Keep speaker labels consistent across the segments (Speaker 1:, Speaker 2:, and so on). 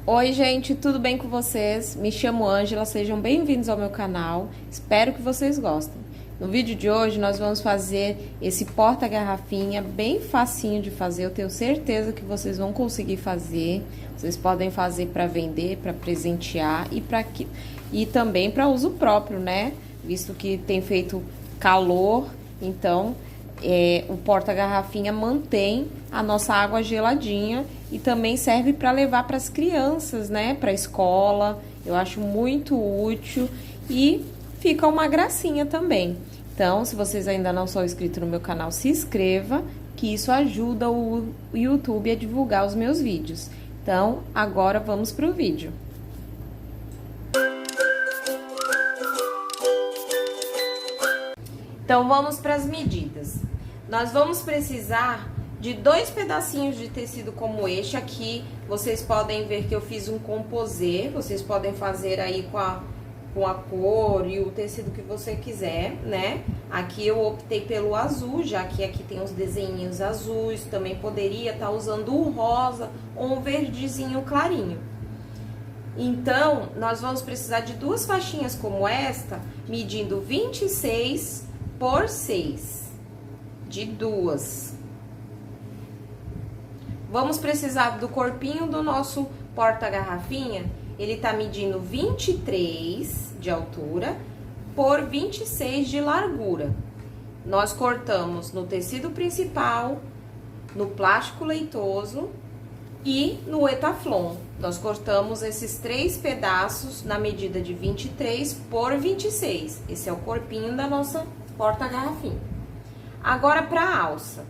Speaker 1: Oi, gente, tudo bem com vocês? Me chamo Ângela, sejam bem-vindos ao meu canal. Espero que vocês gostem. No vídeo de hoje, nós vamos fazer esse porta-garrafinha bem facinho de fazer. Eu tenho certeza que vocês vão conseguir fazer. Vocês podem fazer para vender, para presentear e também para uso próprio, né? Visto que tem feito calor, então o porta-garrafinha mantém a nossa água geladinha e também serve para levar para as crianças, né? Para a escola. Eu acho muito útil e fica uma gracinha também. Então, se vocês ainda não são inscritos no meu canal, se inscreva, que isso ajuda o YouTube a divulgar os meus vídeos. Então, agora vamos para o vídeo. Então, vamos para as medidas. Nós vamos precisar de 2 pedacinhos de tecido como este aqui. Vocês podem ver que eu fiz um composê. Vocês podem fazer aí com a cor e o tecido que você quiser, né? Aqui eu optei pelo azul, já que aqui tem os desenhinhos azuis. Também poderia estar usando um rosa ou um verdezinho clarinho. Então, nós vamos precisar de 2 faixinhas como esta, medindo 26 por 6. De 2. Vamos precisar do corpinho do nosso porta-garrafinha. Ele tá medindo 23 de altura por 26 de largura. Nós cortamos no tecido principal, no plástico leitoso e no etaflon. Nós cortamos esses 3 pedaços na medida de 23 por 26. Esse é o corpinho da nossa porta-garrafinha. Agora, para a alça.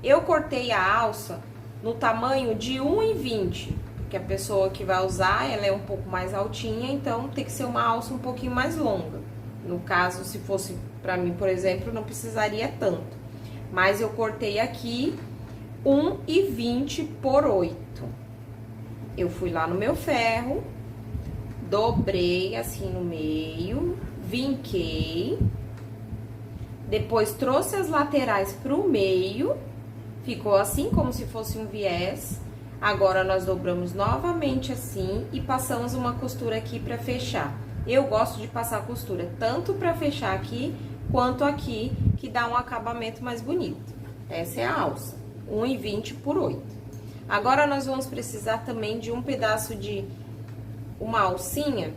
Speaker 1: Eu cortei a alça no tamanho de 1,20, porque a pessoa que vai usar, ela é um pouco mais altinha, então tem que ser uma alça um pouquinho mais longa. No caso, se fosse para mim, por exemplo, não precisaria tanto. Mas eu cortei aqui 1,20 por 8. Eu fui lá no meu ferro, dobrei assim no meio, vinquei. Depois trouxe as laterais pro meio, ficou assim como se fosse um viés. Agora nós dobramos novamente assim e passamos uma costura aqui para fechar. Eu gosto de passar costura tanto para fechar aqui quanto aqui, que dá um acabamento mais bonito. Essa é a alça, 1,20 por 8. Agora nós vamos precisar também de um pedaço de uma alcinha,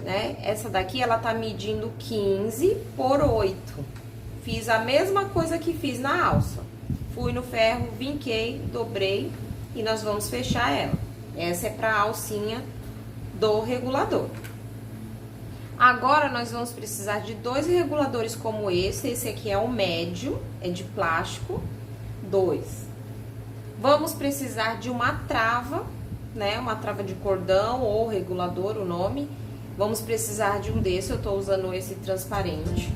Speaker 1: né? Essa daqui ela tá medindo 15 por 8. Fiz a mesma coisa que fiz na alça. Fui no ferro, vinquei, dobrei e nós vamos fechar ela. Essa é para a alcinha do regulador. Agora, nós vamos precisar de 2 reguladores como esse. Esse aqui é o médio, é de plástico, 2. Vamos precisar de uma trava, né? Uma trava de cordão ou regulador, o nome. Vamos precisar de um desse, eu tô usando esse transparente.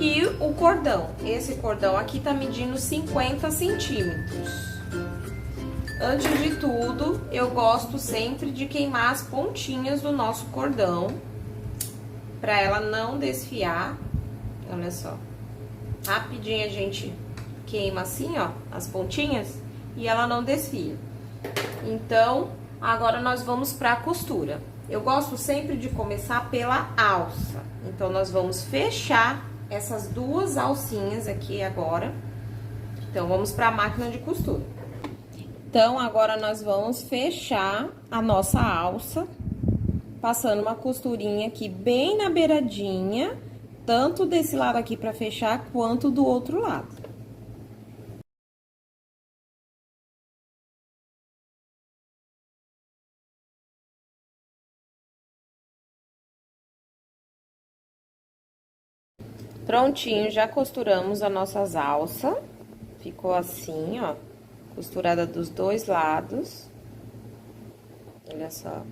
Speaker 1: E o cordão, esse cordão aqui tá medindo 50 centímetros. Antes de tudo, eu gosto sempre de queimar as pontinhas do nosso cordão, pra ela não desfiar. Olha só, rapidinho a gente queima assim, ó, as pontinhas, e ela não desfia. Então, agora nós vamos pra costura. Eu gosto sempre de começar pela alça, então nós vamos fechar essas 2 alcinhas aqui agora. Então, vamos para a máquina de costura. Então, agora nós vamos fechar a nossa alça, passando uma costurinha aqui bem na beiradinha, tanto desse lado aqui para fechar, quanto do outro lado. Prontinho, já costuramos as nossas alças. Ficou assim, ó, costurada dos 2 lados. Olha só.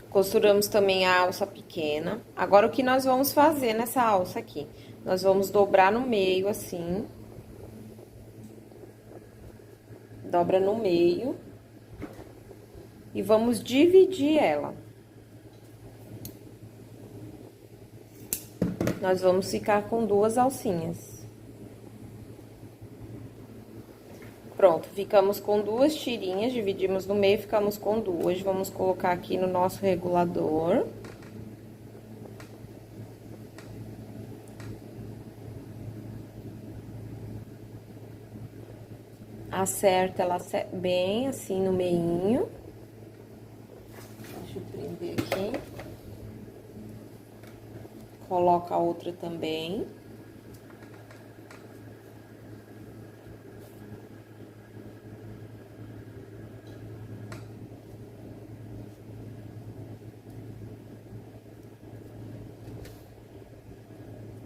Speaker 1: Costuramos também a alça pequena. Agora, o que nós vamos fazer nessa alça aqui? Nós vamos dobrar no meio, assim. Dobra no meio. E vamos dividir ela. Nós vamos ficar com 2 alcinhas. Pronto, ficamos com 2 tirinhas, dividimos no meio, ficamos com 2. Vamos colocar aqui no nosso regulador. Acerta ela bem assim no meinho. Deixa eu prender aqui. Coloca a outra também.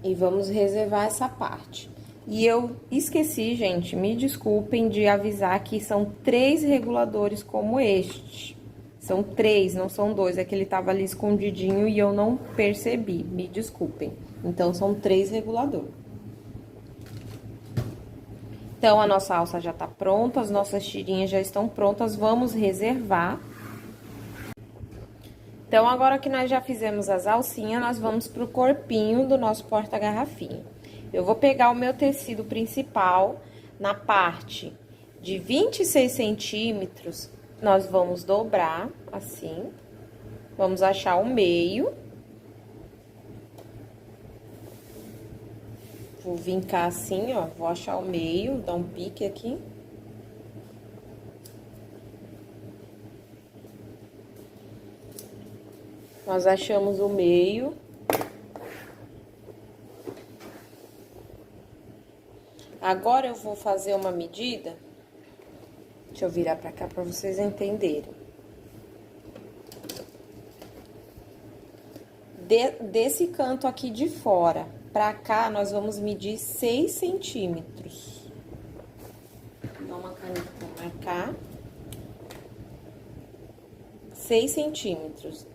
Speaker 1: E vamos reservar essa parte. E eu esqueci, gente, me desculpem de avisar que são 3 reguladores como este. São 3, não são 2, é que ele tava ali escondidinho e eu não percebi, me desculpem. Então, são 3 reguladores. Então, a nossa alça já tá pronta, as nossas tirinhas já estão prontas, vamos reservar. Então, agora que nós já fizemos as alcinhas, nós vamos pro corpinho do nosso porta-garrafinha. Eu vou pegar o meu tecido principal, na parte de 26 centímetros, nós vamos dobrar, assim. Vamos achar o meio. Vou vincar assim, ó, vou achar o meio, dar um pique aqui. Nós achamos o meio. Agora, eu vou fazer uma medida. Deixa eu virar pra cá pra vocês entenderem. Desse canto aqui de fora pra cá, nós vamos medir 6 centímetros. Vou dar uma caneta pra marcar. 6 centímetros.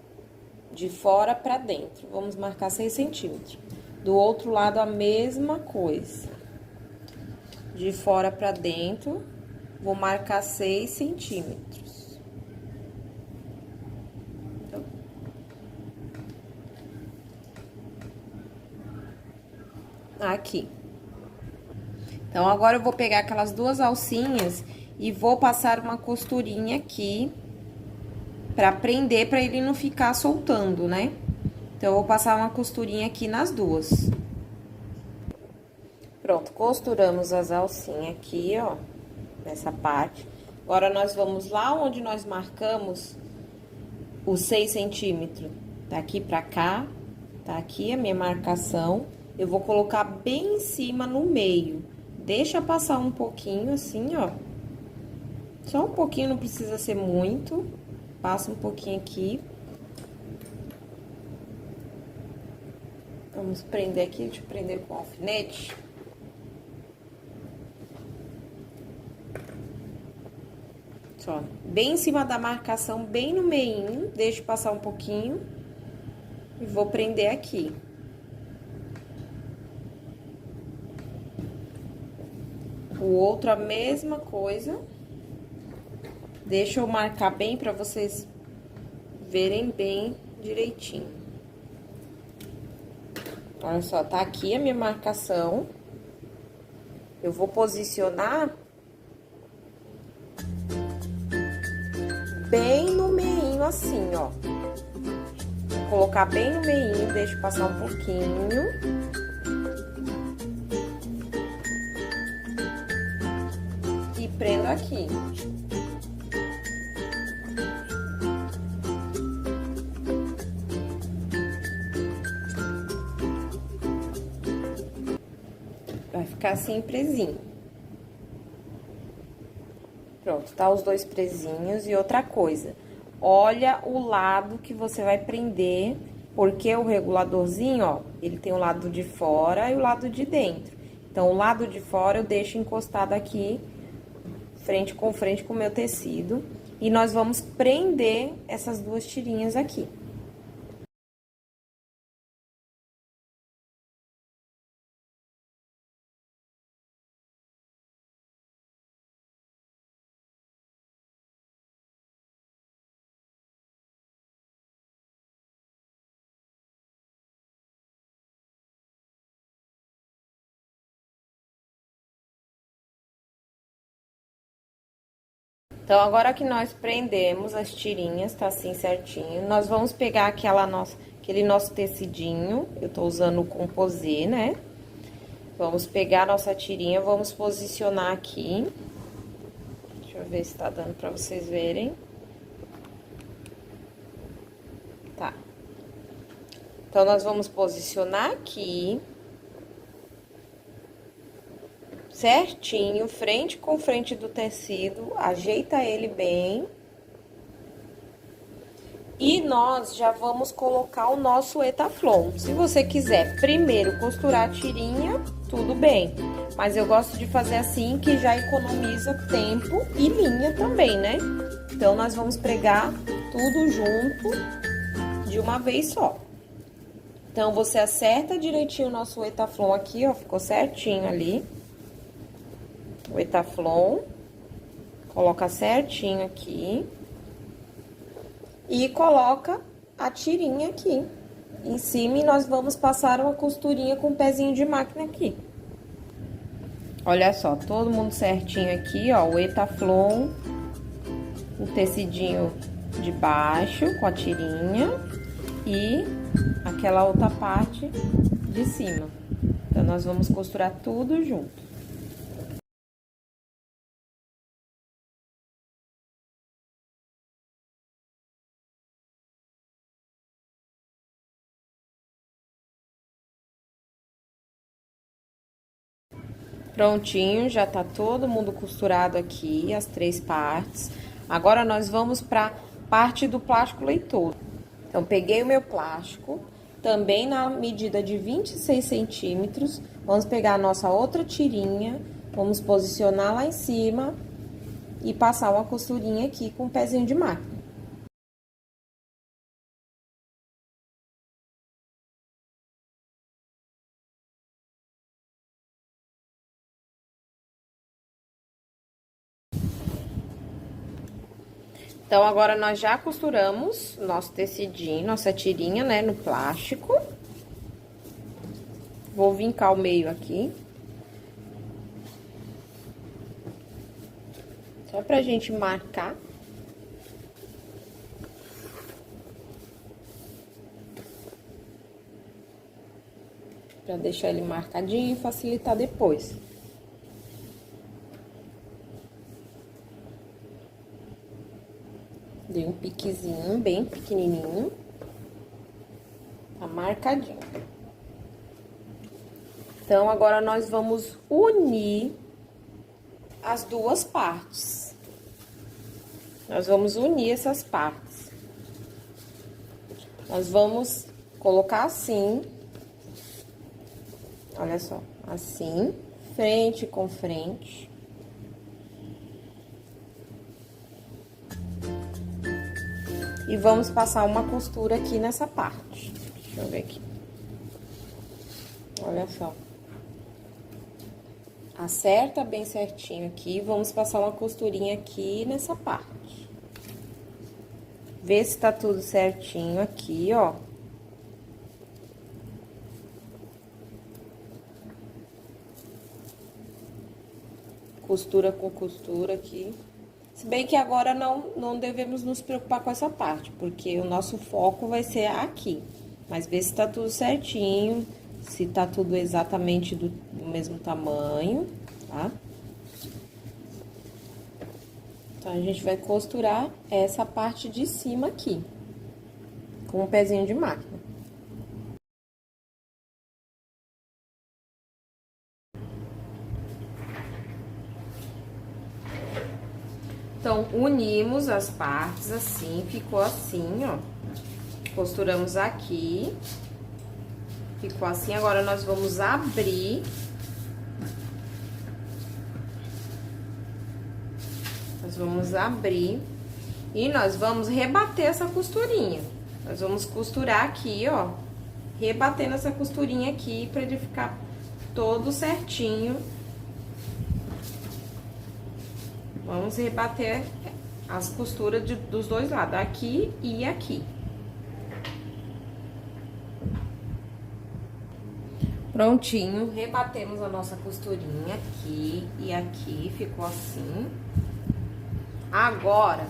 Speaker 1: De fora pra dentro. Vamos marcar 6 centímetros. Do outro lado, a mesma coisa. De fora pra dentro, vou marcar 6 centímetros. Aqui. Então, agora eu vou pegar aquelas 2 alcinhas e vou passar uma costurinha aqui pra prender, pra ele não ficar soltando, né? Então, eu vou passar uma costurinha aqui nas 2. Pronto, costuramos as alcinhas aqui, ó, nessa parte. Agora, nós vamos lá onde nós marcamos os 6 centímetros. Daqui pra cá, tá aqui a minha marcação. Eu vou colocar bem em cima no meio. Deixa passar um pouquinho, assim, ó. Só um pouquinho, não precisa ser muito. Passa um pouquinho aqui. Vamos prender aqui, deixa eu prender com alfinete. Só, bem em cima da marcação, bem no meinho, deixo passar um pouquinho. E vou prender aqui. O outro, a mesma coisa. Deixa eu marcar bem pra vocês verem bem direitinho. Olha só, tá aqui a minha marcação. Eu vou posicionar bem no meinho, assim, ó. Vou colocar bem no meinho, deixo passar um pouquinho. E prendo aqui. Vai ficar assim, presinho. Pronto, tá os 2 presinhos. E outra coisa, olha o lado que você vai prender, porque o reguladorzinho, ó, ele tem o lado de fora e o lado de dentro. Então, o lado de fora eu deixo encostado aqui, frente com o meu tecido. E nós vamos prender essas 2 tirinhas aqui. Então, agora que nós prendemos as tirinhas, tá assim certinho, nós vamos pegar aquele nosso tecidinho, eu tô usando o composê, né? Vamos pegar a nossa tirinha, vamos posicionar aqui. Deixa eu ver se tá dando pra vocês verem. Tá. Então, nós vamos posicionar aqui. Certinho, frente com frente do tecido, ajeita ele bem. E nós já vamos colocar o nosso etaflon. Se você quiser primeiro costurar a tirinha, tudo bem. Mas eu gosto de fazer assim, que já economiza tempo e linha também, né? Então, nós vamos pregar tudo junto de uma vez só. Então, você acerta direitinho o nosso etaflon aqui, ó, ficou certinho ali. O etaflon, coloca certinho aqui. E coloca a tirinha aqui em cima e nós vamos passar uma costurinha com o pezinho de máquina aqui. Olha só, todo mundo certinho aqui, ó, o etaflon, o tecidinho de baixo com a tirinha e aquela outra parte de cima. Então, nós vamos costurar tudo junto. Prontinho, já tá todo mundo costurado aqui, as 3 partes. Agora, nós vamos pra parte do plástico leitor. Então, peguei o meu plástico, também na medida de 26 centímetros. Vamos pegar a nossa outra tirinha, vamos posicionar lá em cima e passar uma costurinha aqui com o pezinho de máquina. Então, agora, nós já costuramos nosso tecidinho, nossa tirinha, né, no plástico. Vou vincar o meio aqui. Só pra gente marcar. Pra deixar ele marcadinho e facilitar depois. Dei um piquezinho bem pequenininho. Tá marcadinho. Então, agora, nós vamos unir as 2 partes. Nós vamos unir essas partes. Nós vamos colocar assim. Olha só, assim, frente com frente. E vamos passar uma costura aqui nessa parte. Deixa eu ver aqui. Olha só. Acerta bem certinho aqui. Vamos passar uma costurinha aqui nessa parte. Vê se tá tudo certinho aqui, ó. Costura com costura aqui. Se bem que agora não devemos nos preocupar com essa parte, porque o nosso foco vai ser aqui. Mas vê se tá tudo certinho, se tá tudo exatamente do mesmo tamanho, tá? Então, a gente vai costurar essa parte de cima aqui, com o pezinho de máquina. Então, unimos as partes assim, ficou assim, ó. Costuramos aqui. Ficou assim, agora nós vamos abrir. Nós vamos abrir e nós vamos rebater essa costurinha. Nós vamos costurar aqui, ó, rebatendo essa costurinha aqui pra ele ficar todo certinho. Vamos rebater as costuras dos 2 lados, aqui e aqui. Prontinho, rebatemos a nossa costurinha aqui e aqui, ficou assim. Agora,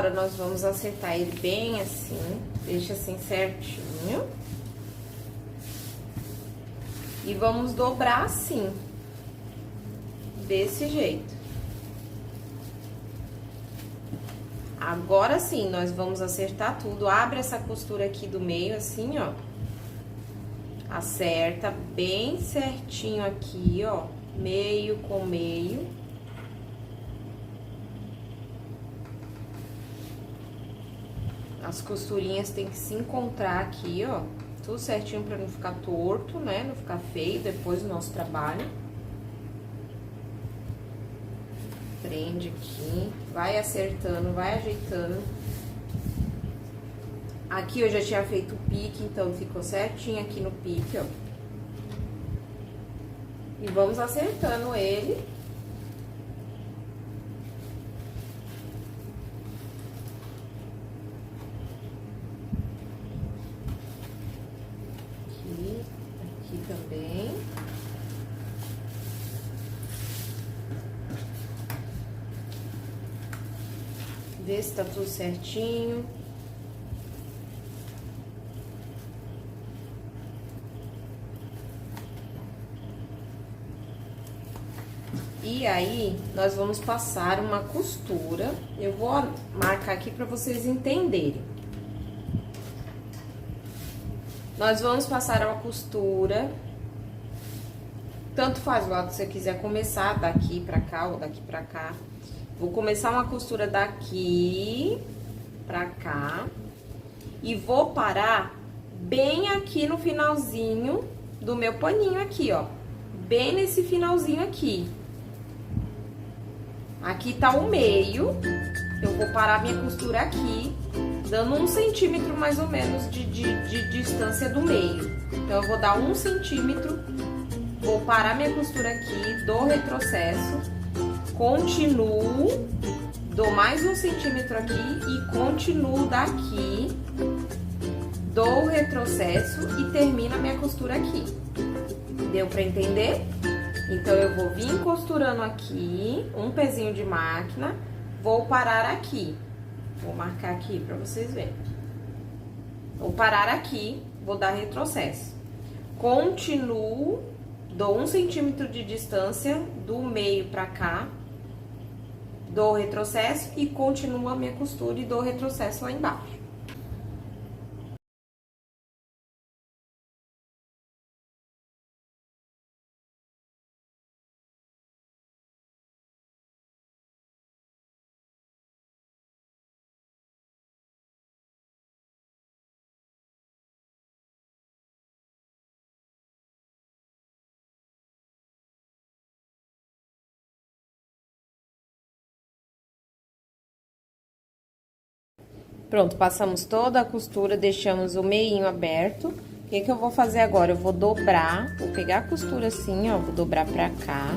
Speaker 1: nós vamos acertar ele bem assim, deixa assim certinho. E vamos dobrar assim, desse jeito. Agora sim, nós vamos acertar tudo. Abre essa costura aqui do meio, assim, ó. Acerta bem certinho aqui, ó. Meio com meio. As costurinhas tem que se encontrar aqui, ó. Tudo certinho pra não ficar torto, né? Não ficar feio depois do nosso trabalho. Prende aqui, vai acertando, vai ajeitando. Aqui eu já tinha feito o pique, então ficou certinho aqui no pique, ó. E vamos acertando ele. Aqui também. Ver se tá tudo certinho. E aí, nós vamos passar uma costura. Eu vou marcar aqui pra vocês entenderem. Nós vamos passar uma costura. Tanto faz o lado que você quiser começar, daqui pra cá ou daqui pra cá. Vou começar uma costura daqui pra cá. E vou parar bem aqui no finalzinho do meu paninho aqui, ó. Bem nesse finalzinho aqui. Aqui tá o meio. Eu vou parar minha costura aqui, dando 1 centímetro mais ou menos de distância do meio. Então, eu vou dar 1 centímetro, vou parar minha costura aqui, dou retrocesso, continuo, dou mais 1 centímetro aqui e continuo daqui, dou retrocesso e termino a minha costura aqui. Deu pra entender? Então, eu vou vir costurando aqui, um pezinho de máquina, vou parar aqui. Vou marcar aqui pra vocês verem. Vou parar aqui, vou dar retrocesso. Continuo, dou 1 centímetro de distância do meio pra cá, dou retrocesso e continuo a minha costura e dou retrocesso lá embaixo. Pronto, passamos toda a costura, deixamos o meinho aberto. O que que eu vou fazer agora? Eu vou dobrar, vou pegar a costura assim, ó, vou dobrar pra cá.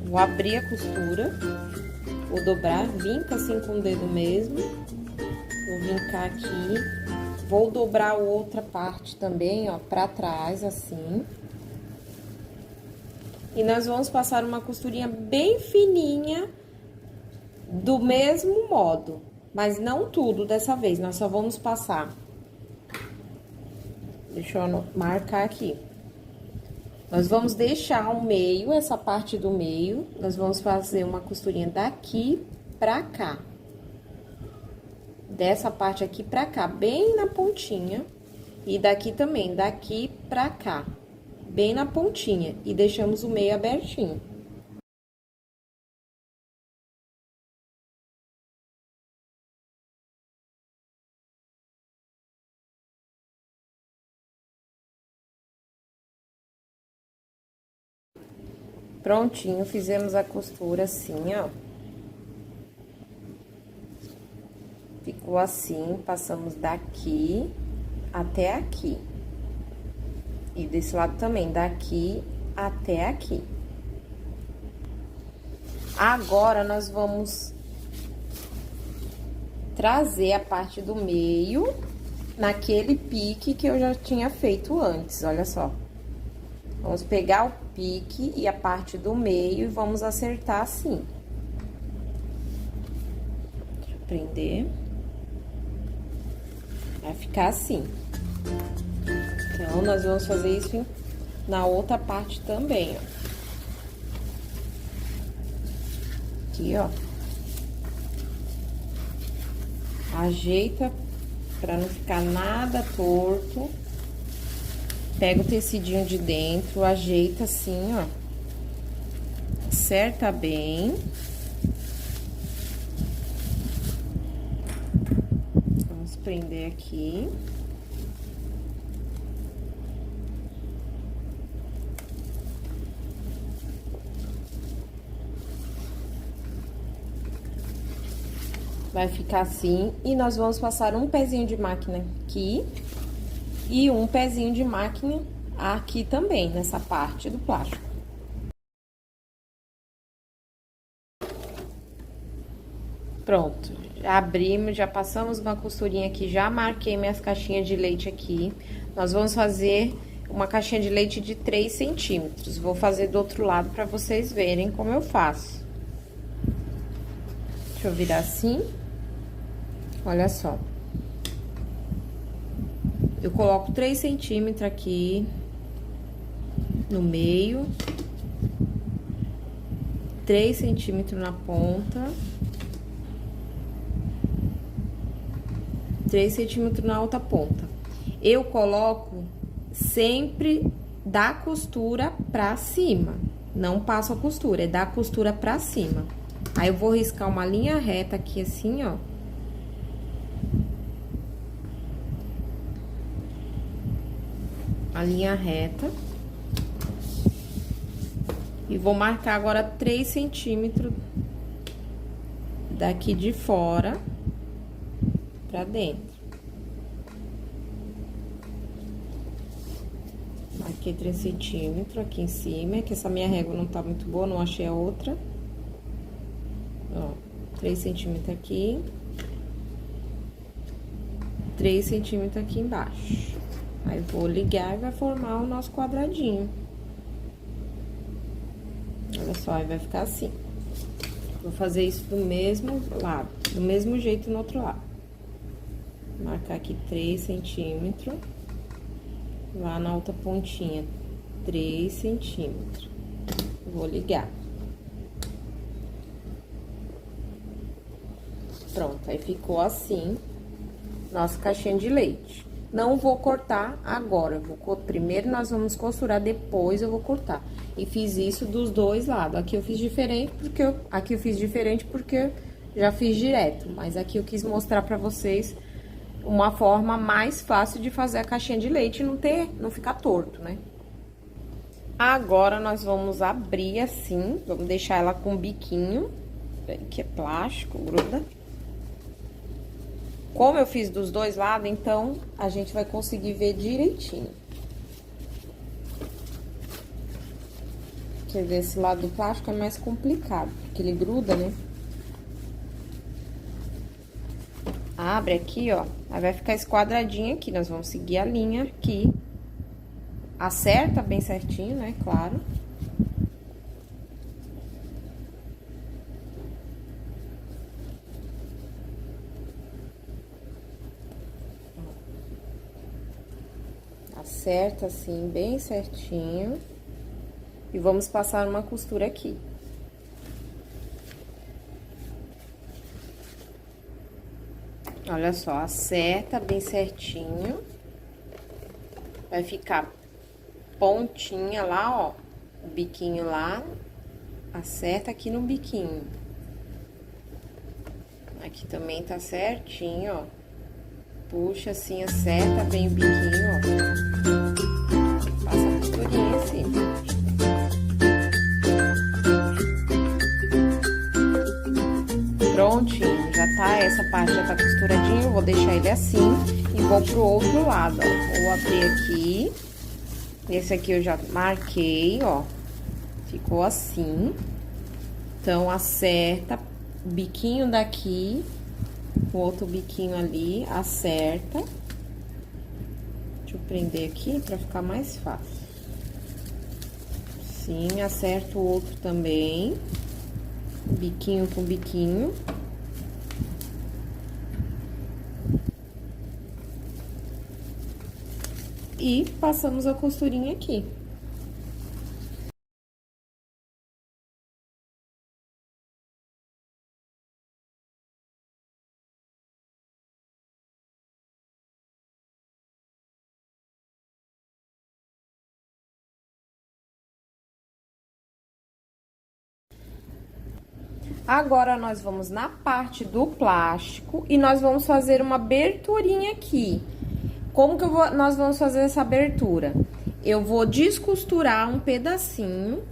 Speaker 1: Vou abrir a costura, vou dobrar, vinca assim com o dedo mesmo. Vou vincar aqui, vou dobrar a outra parte também, ó, pra trás, assim. E nós vamos passar uma costurinha bem fininha, do mesmo modo. Mas não tudo dessa vez, nós só vamos passar. Deixa eu marcar aqui. Nós vamos deixar o meio, essa parte do meio, nós vamos fazer uma costurinha daqui pra cá. Dessa parte aqui pra cá, bem na pontinha. E daqui também, daqui pra cá, bem na pontinha. E deixamos o meio abertinho. Prontinho, fizemos a costura assim, ó. Ficou assim, passamos daqui até aqui. E desse lado também, daqui até aqui. Agora, nós vamos trazer a parte do meio naquele pique que eu já tinha feito antes, olha só. Vamos pegar o pique e a parte do meio e vamos acertar assim. Deixa eu prender. Vai ficar assim. Então, nós vamos fazer isso na outra parte também, ó. Aqui, ó. Ajeita pra não ficar nada torto. Pega o tecidinho de dentro, ajeita assim, ó. Acerta bem. Vamos prender aqui. Vai ficar assim, e nós vamos passar um pezinho de máquina aqui e um pezinho de máquina aqui também, nessa parte do plástico. Pronto, já abrimos, já passamos uma costurinha aqui, já marquei minhas caixinhas de leite aqui. Nós vamos fazer uma caixinha de leite de 3 centímetros. Vou fazer do outro lado pra vocês verem como eu faço. Deixa eu virar assim. Olha só. Eu coloco 3 centímetros aqui no meio, 3 centímetros na ponta, 3 centímetros na outra ponta. Eu coloco sempre da costura pra cima, não passo a costura, é da costura pra cima. Aí eu vou riscar uma linha reta aqui assim, ó. A linha reta. E vou marcar agora 3 centímetros daqui de fora pra dentro. Marquei 3 centímetros aqui em cima, que essa minha régua não tá muito boa, não achei a outra. Ó, 3 centímetros aqui. 3 centímetros aqui embaixo. Aí, vou ligar e vai formar o nosso quadradinho. Olha só, aí vai ficar assim. Vou fazer isso do mesmo lado, do mesmo jeito no outro lado. Marcar aqui 3 centímetros. Lá na outra pontinha, 3 centímetros. Vou ligar. Pronto, aí ficou assim, nossa caixinha de leite. Não vou cortar agora, primeiro nós vamos costurar, depois eu vou cortar. E fiz isso dos dois lados. Aqui eu fiz diferente porque já fiz direto, mas aqui eu quis mostrar pra vocês uma forma mais fácil de fazer a caixinha de leite e não ficar torto, né? Agora nós vamos abrir assim, vamos deixar ela com biquinho, que é plástico, gruda. Como eu fiz dos dois lados, então, a gente vai conseguir ver direitinho. Quer ver, esse lado do plástico é mais complicado, porque ele gruda, né? Abre aqui, ó, aí vai ficar esse quadradinho aqui, nós vamos seguir a linha aqui. Acerta bem certinho, né, claro. Acerta assim, bem certinho. E vamos passar uma costura aqui. Olha só, acerta bem certinho. Vai ficar pontinha lá, ó. O biquinho lá. Acerta aqui no biquinho. Aqui também tá certinho, ó. Puxa assim, acerta bem o biquinho, ó. Passa a costurinha assim. Prontinho, já tá, essa parte já tá costuradinha, eu vou deixar ele assim e vou pro outro lado, ó. Vou abrir aqui, esse aqui eu já marquei, ó, ficou assim. Então, acerta o biquinho daqui, o outro biquinho ali, acerta. Deixa eu prender aqui pra ficar mais fácil. Assim, acerto o outro também. Biquinho com biquinho. E passamos a costurinha aqui. Agora, nós vamos na parte do plástico e nós vamos fazer uma aberturinha aqui. Como que nós vamos fazer essa abertura? Eu vou descosturar um pedacinho.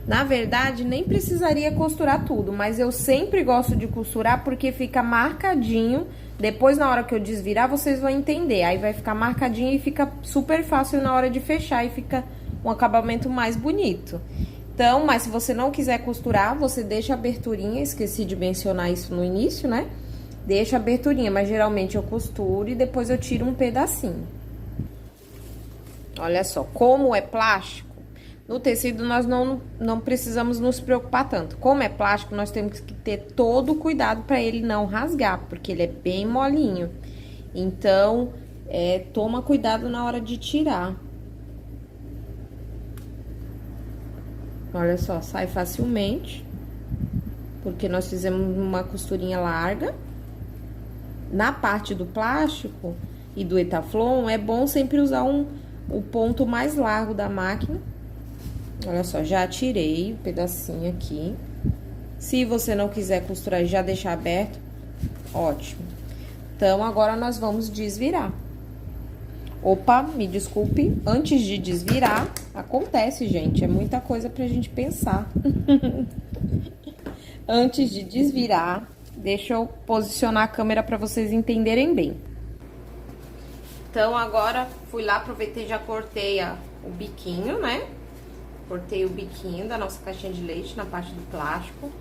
Speaker 1: Na verdade, nem precisaria costurar tudo, mas eu sempre gosto de costurar porque fica marcadinho. Depois, na hora que eu desvirar, vocês vão entender. Aí vai ficar marcadinho e fica super fácil na hora de fechar e fica um acabamento mais bonito. Então, mas se você não quiser costurar, você deixa a aberturinha. Esqueci de mencionar isso no início, né? Deixa a aberturinha, mas geralmente eu costuro e depois eu tiro um pedacinho. Olha só, como é plástico, no tecido nós não precisamos nos preocupar tanto. Como é plástico, nós temos que ter todo o cuidado para ele não rasgar, porque ele é bem molinho. Então, toma cuidado na hora de tirar. Olha só, sai facilmente, porque nós fizemos uma costurinha larga. Na parte do plástico e do Etaflon, é bom sempre usar o ponto mais largo da máquina. Olha só, já tirei um pedacinho aqui. Se você não quiser costurar e já deixar aberto, ótimo. Então, agora nós vamos desvirar. Opa, me desculpe, antes de desvirar, acontece, gente, é muita coisa pra gente pensar. Antes de desvirar, deixa eu posicionar a câmera pra vocês entenderem bem. Então, agora, fui lá, aproveitei e já cortei o biquinho, né? Cortei o biquinho da nossa caixinha de leite na parte do plástico.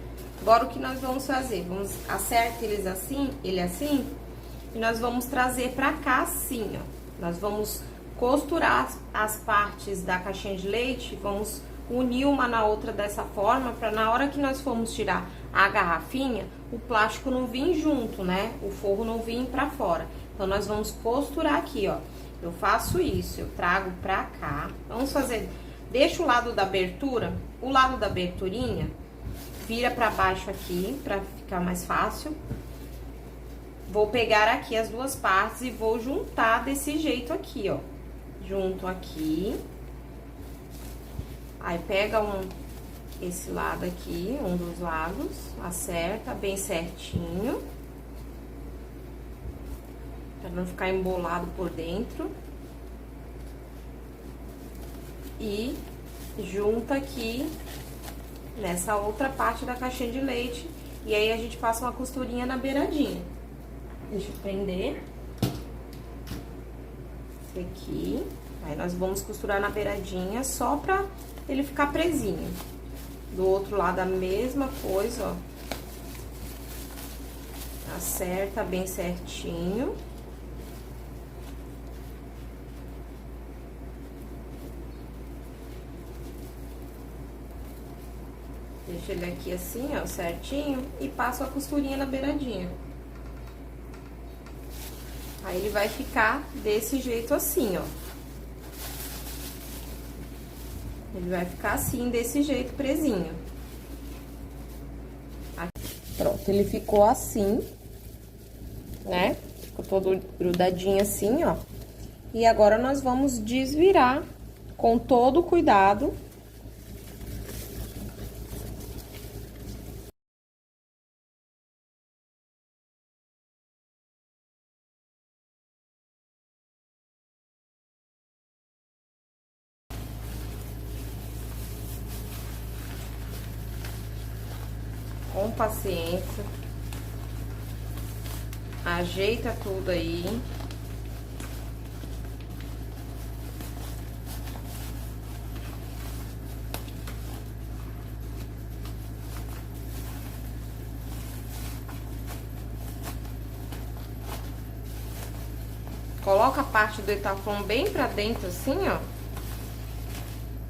Speaker 1: Agora, o que nós vamos fazer? Vamos acertar ele assim, e nós vamos trazer pra cá assim, ó. Nós vamos costurar as partes da caixinha de leite, vamos unir uma na outra dessa forma, pra na hora que nós formos tirar a garrafinha, o plástico não vir junto, né? O forro não vir pra fora. Então, nós vamos costurar aqui, ó. Eu faço isso, eu trago pra cá. Vamos fazer... Deixa o lado da abertura, o lado da aberturinha, vira pra baixo aqui, pra ficar mais fácil. Vou pegar aqui as duas partes e vou juntar desse jeito aqui, ó. Junto aqui. Aí, pega esse lado aqui, um dos lados, acerta bem certinho. Pra não ficar embolado por dentro. E junta aqui nessa outra parte da caixinha de leite. E aí, a gente passa uma costurinha na beiradinha. Deixa eu prender. Esse aqui. Aí, nós vamos costurar na beiradinha só pra ele ficar presinho. Do outro lado, a mesma coisa, ó. Acerta bem certinho. Deixa ele aqui assim, ó, certinho, e passo a costurinha na beiradinha. Aí, ele vai ficar desse jeito assim, ó. Ele vai ficar assim, desse jeito, presinho. Aqui. Pronto, ele ficou assim, né? Ficou todo grudadinho assim, ó. E agora, nós vamos desvirar com todo o cuidado. Com paciência. Ajeita tudo aí. Coloca a parte do Etaflon bem pra dentro assim, ó.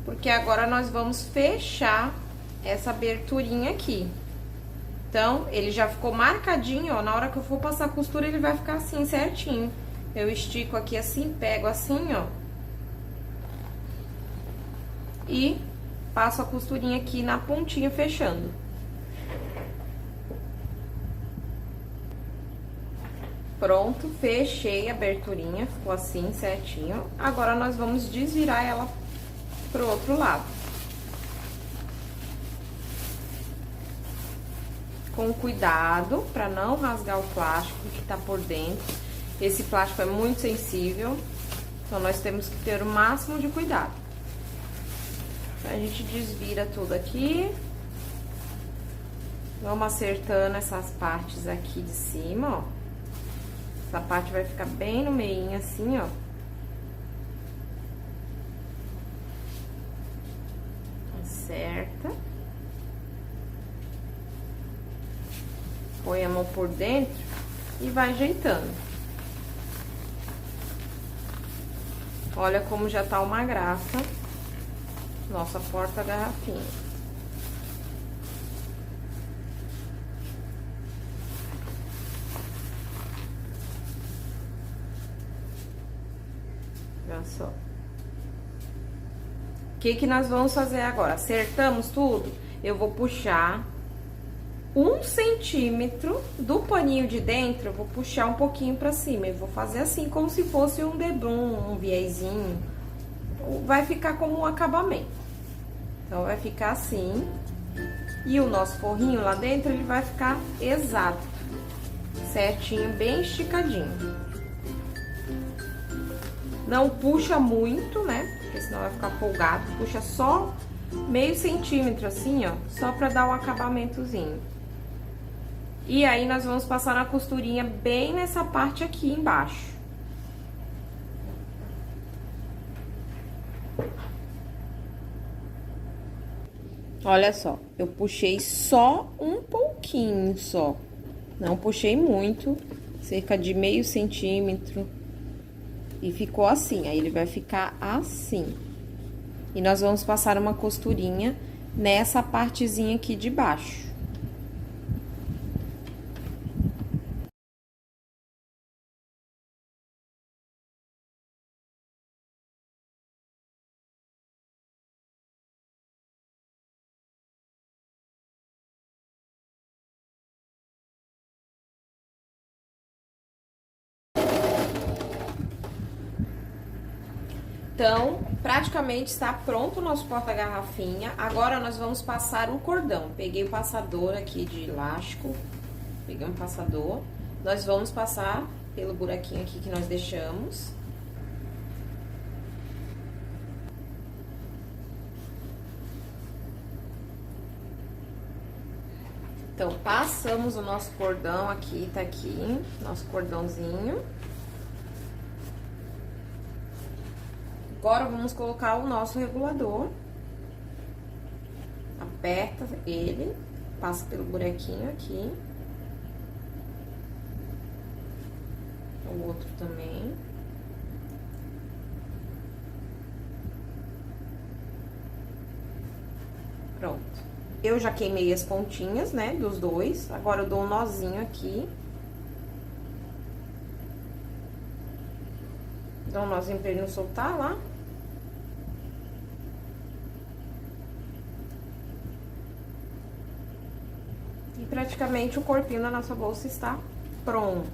Speaker 1: porque agora nós vamos fechar essa aberturinha aqui. Então, ele já ficou marcadinho, ó, na hora que eu for passar a costura, ele vai ficar assim, certinho. Eu estico aqui assim, pego assim, ó. E passo a costurinha aqui na pontinha, fechando. Pronto, fechei a aberturinha, ficou assim, certinho. Agora, nós vamos desvirar ela pro outro lado. Com cuidado, pra não rasgar o plástico que tá por dentro. Esse plástico é muito sensível, então nós temos que ter o máximo de cuidado. A gente desvira tudo aqui. Vamos acertando essas partes aqui de cima, ó. Essa parte vai ficar bem no meinho, assim, ó. Acerta. Põe a mão por dentro e vai ajeitando. Olha como já tá uma graça nossa porta-garrafinha. Olha só. O que nós vamos fazer agora? Acertamos tudo? Eu vou puxar 1 centímetro do paninho de dentro, eu vou puxar um pouquinho pra cima. Eu vou fazer assim, como se fosse um debrum, um viezinho. Vai ficar como um acabamento. Então, vai ficar assim. E o nosso forrinho lá dentro, ele vai ficar exato. Certinho, bem esticadinho. Não puxa muito, né? Porque senão vai ficar folgado. Puxa só meio centímetro, assim, ó. Só pra dar um acabamentozinho. E aí, nós vamos passar na costurinha bem nessa parte aqui embaixo. Olha só, eu puxei só um pouquinho, só. Não puxei muito, cerca de meio centímetro. E ficou assim, aí ele vai ficar assim. E nós vamos passar uma costurinha nessa partezinha aqui de baixo. Então, praticamente está pronto o nosso porta-garrafinha. Agora, nós vamos passar o cordão. Peguei o passador aqui de elástico. Peguei um passador. Nós vamos passar pelo buraquinho aqui que nós deixamos. Então, passamos o nosso cordão aqui, tá aqui, nosso cordãozinho. Agora, vamos colocar o nosso regulador. Aperta ele, passa pelo buraquinho aqui. O outro também. Pronto. Eu já queimei as pontinhas, né, dos dois. Agora, eu dou um nozinho aqui. Dou um nozinho pra ele não soltar lá. E praticamente o corpinho da nossa bolsa está pronto.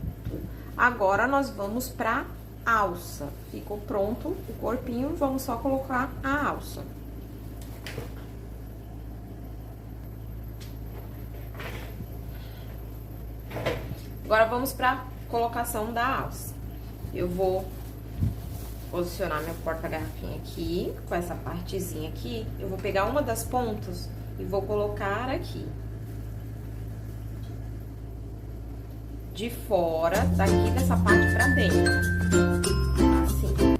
Speaker 1: Agora, nós vamos pra alça. Ficou pronto o corpinho, vamos só colocar a alça. Agora, vamos pra colocação da alça. Eu vou posicionar meu porta-garrafinha aqui, com essa partezinha aqui. Eu vou pegar uma das pontas e vou colocar aqui. De fora, daqui dessa parte pra dentro. Assim.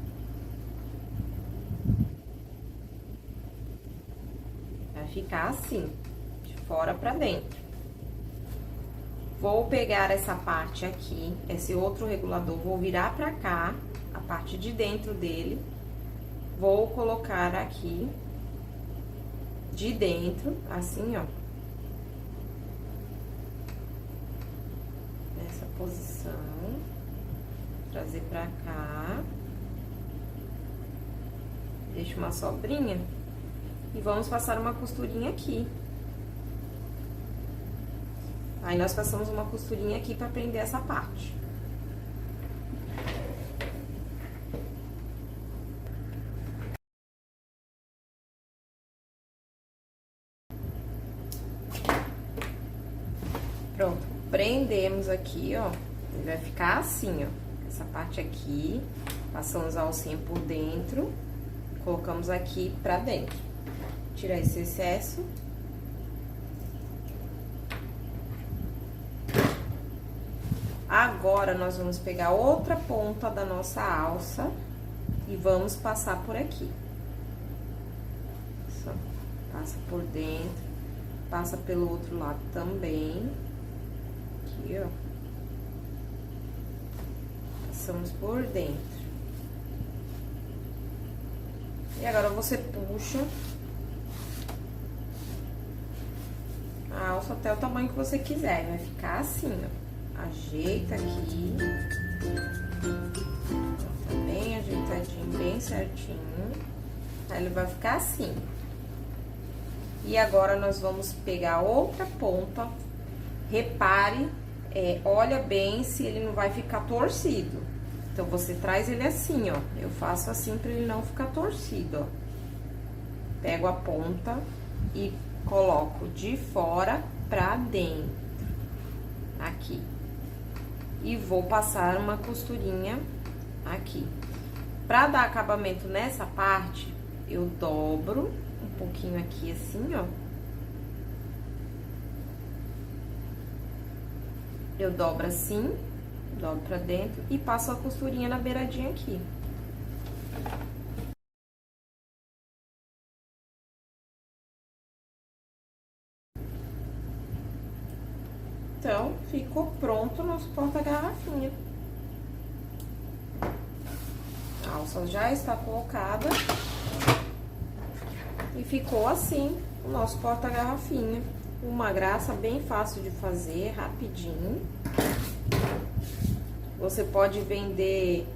Speaker 1: Vai ficar assim, de fora pra dentro. Vou pegar essa parte aqui, esse outro regulador, vou virar pra cá, a parte de dentro dele. Vou colocar aqui de dentro, assim, ó. Nessa posição. Trazer pra cá. Deixa uma sobrinha. E vamos passar uma costurinha aqui. Aí, nós passamos uma costurinha aqui pra prender essa parte. Pronto, prendemos aqui, ó. Ele vai ficar assim, ó. Essa parte aqui, passamos a alcinha por dentro, colocamos aqui pra dentro. Tirar esse excesso. Agora, nós vamos pegar outra ponta da nossa alça e vamos passar por aqui. Só passa por dentro, passa pelo outro lado também. Aqui, ó. Passamos por dentro. E agora, você puxa a alça até o tamanho que você quiser. Vai ficar assim, ó. Ajeita aqui. Tá bem ajeitadinho, bem certinho. Aí, ele vai ficar assim. E agora, nós vamos pegar outra ponta. Repare, olha bem se ele não vai ficar torcido. Então, você traz ele assim, ó. Eu faço assim pra ele não ficar torcido, ó. Pego a ponta e coloco de fora pra dentro. Aqui. E vou passar uma costurinha aqui. Pra dar acabamento nessa parte, eu dobro um pouquinho aqui assim, ó. Eu dobro assim, dobro pra dentro e passo a costurinha na beiradinha aqui. Então, ficou pronto o nosso porta-garrafinha. A alça já está colocada. E ficou assim o nosso porta-garrafinha. Uma graça, bem fácil de fazer, rapidinho. Você pode vender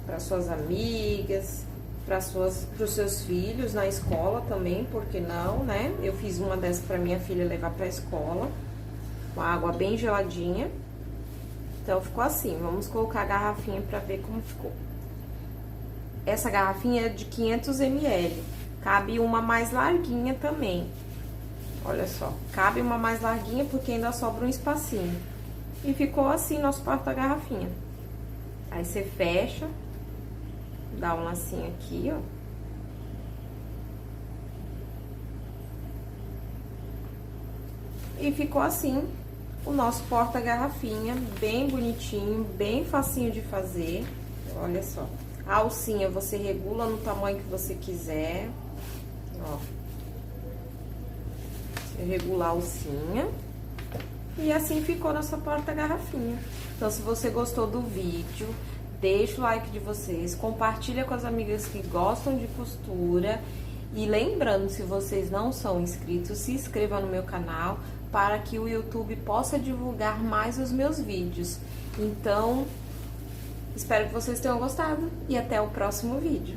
Speaker 1: para suas amigas, para os seus filhos na escola também, por que não, né? Eu fiz uma dessas para minha filha levar para a escola, com água bem geladinha. Então, ficou assim. Vamos colocar a garrafinha para ver como ficou. Essa garrafinha é de 500 ml. Cabe uma mais larguinha também. Olha só, cabe uma mais larguinha porque ainda sobra um espacinho. E ficou assim nosso porta-garrafinha. Aí, você fecha, dá um lacinho aqui, ó. E ficou assim o nosso porta-garrafinha, bem bonitinho, bem facinho de fazer. Olha só. A alcinha você regula no tamanho que você quiser, ó. Você regula a alcinha. E assim ficou nossa porta-garrafinha. Então, se você gostou do vídeo, deixa o like de vocês, compartilha com as amigas que gostam de costura. E lembrando, se vocês não são inscritos, se inscreva no meu canal para que o YouTube possa divulgar mais os meus vídeos. Então, espero que vocês tenham gostado e até o próximo vídeo.